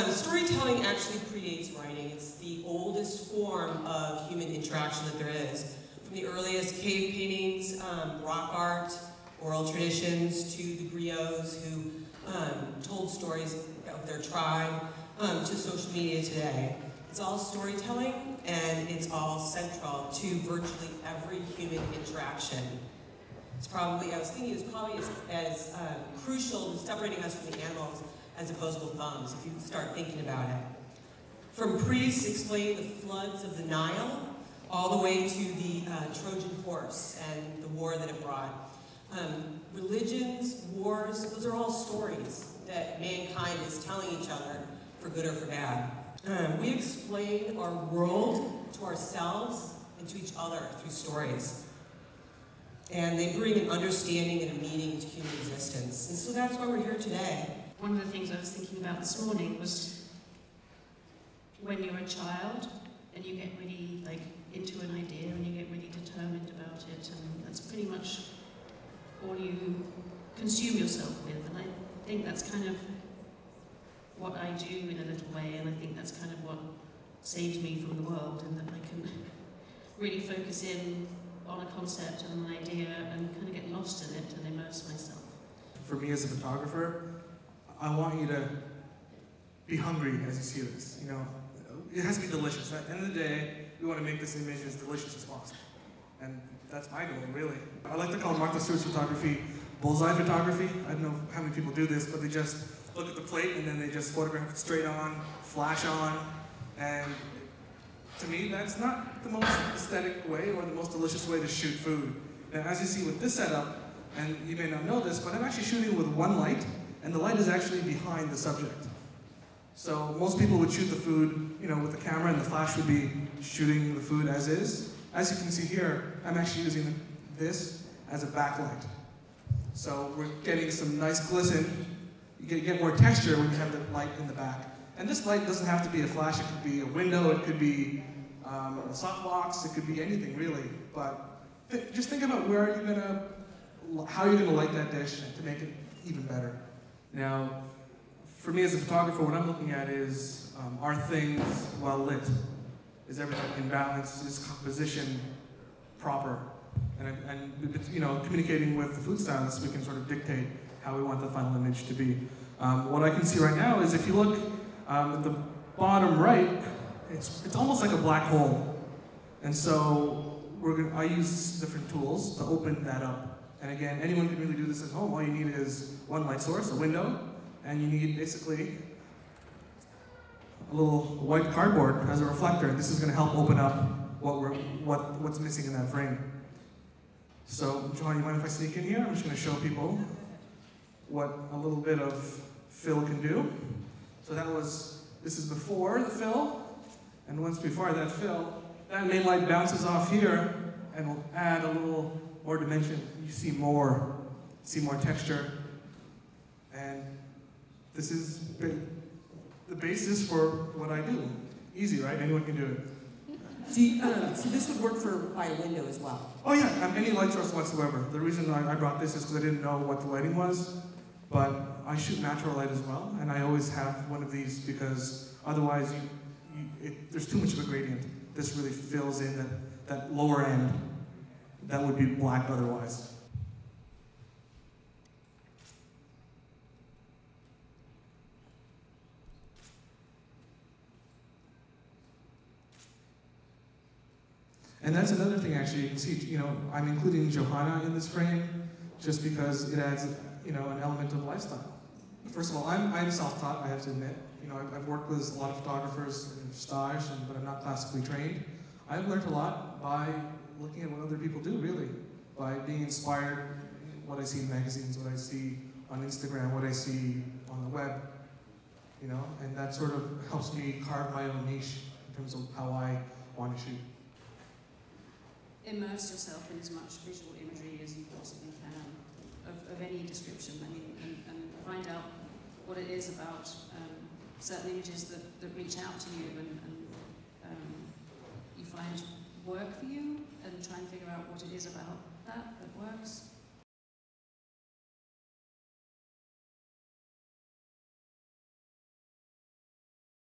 Storytelling actually predates writing. It's the oldest form of human interaction that there is. From the earliest cave paintings, rock art, oral traditions, to the griots who told stories of their tribe, to social media today. It's all storytelling, and it's all central to virtually every human interaction. It's probably, I was thinking, it's probably as crucial to separating us from the animals as opposable thumbs, if you start thinking about it. From priests explaining the floods of the Nile, all the way to the Trojan horse and the war that it brought. Religions, wars, those are all stories that mankind is telling each other, for good or for bad. We explain our world to ourselves and to each other through stories. And they bring an understanding and a meaning to human existence. And so that's why we're here today. One of the things I was thinking about this morning was when you're a child and you get really into an idea and you get really determined about it, and that's pretty much all you consume yourself with. And I think that's kind of what I do in a little way, and I think that's kind of what saves me from the world, and that I can really focus in on a concept and an idea and kind of get lost in it and immerse myself. For me as a photographer, I want you to be hungry as you see this. You know, it has to be delicious. At the end of the day, we want to make this image as delicious as possible. And that's my goal, really. I like to call Martha Stewart's photography bullseye photography. I don't know how many people do this, but they just look at the plate and then they just photograph it straight on, flash on, and to me, that's not the most aesthetic way or the most delicious way to shoot food. Now, as you see with this setup, and you may not know this, but I'm actually shooting with one light, and the light is actually behind the subject. So most people would shoot the food, you know, with the camera, and the flash would be shooting the food as is. As you can see here, I'm actually using this as a backlight. So we're getting some nice glisten. You get more texture when you have the light in the back. And this light doesn't have to be a flash. It could be a window. It could be a softbox. It could be anything, really. But just think about how you're gonna light that dish to make it even better. Now, for me as a photographer, what I'm looking at is are things well lit? Is everything in balance? Is composition proper? And you know, communicating with the food stylists, we can sort of dictate how we want the final image to be. What I can see right now is if you look at the bottom right, it's almost like a black hole. And so I use different tools to open that up. And again, anyone can really do this at home. All you need is one light source, a window, and you need basically a little white cardboard as a reflector. This is going to help open up what's missing in that frame. So, John, you mind if I sneak in here? I'm just going to show people what a little bit of fill can do. So this is before the fill, and once before that fill, that main light bounces off here and will add a little more dimension. You see more texture, and this is the basis for what I do. Easy, right? Anyone can do it. So this would work by a window as well? Oh yeah, any light source whatsoever. The reason I brought this is because I didn't know what the lighting was, but I shoot natural light as well, and I always have one of these because otherwise there's too much of a gradient. This really fills in that lower end that would be black otherwise. And that's another thing, actually. You can see, you know, I'm including Johanna in this frame just because it adds, you know, an element of lifestyle. First of all, I'm self-taught, I have to admit. You know, I've worked with a lot of photographers in stage, but I'm not classically trained. I've learned a lot by looking at what other people do, really. By being inspired in what I see in magazines, what I see on Instagram, what I see on the web. You know, and that sort of helps me carve my own niche in terms of how I want to shoot. Immerse yourself in as much visual imagery as you possibly can, of any description. I mean, and find out what it is about certain images that reach out to you and you find work for you, and try and figure out what it is about that works.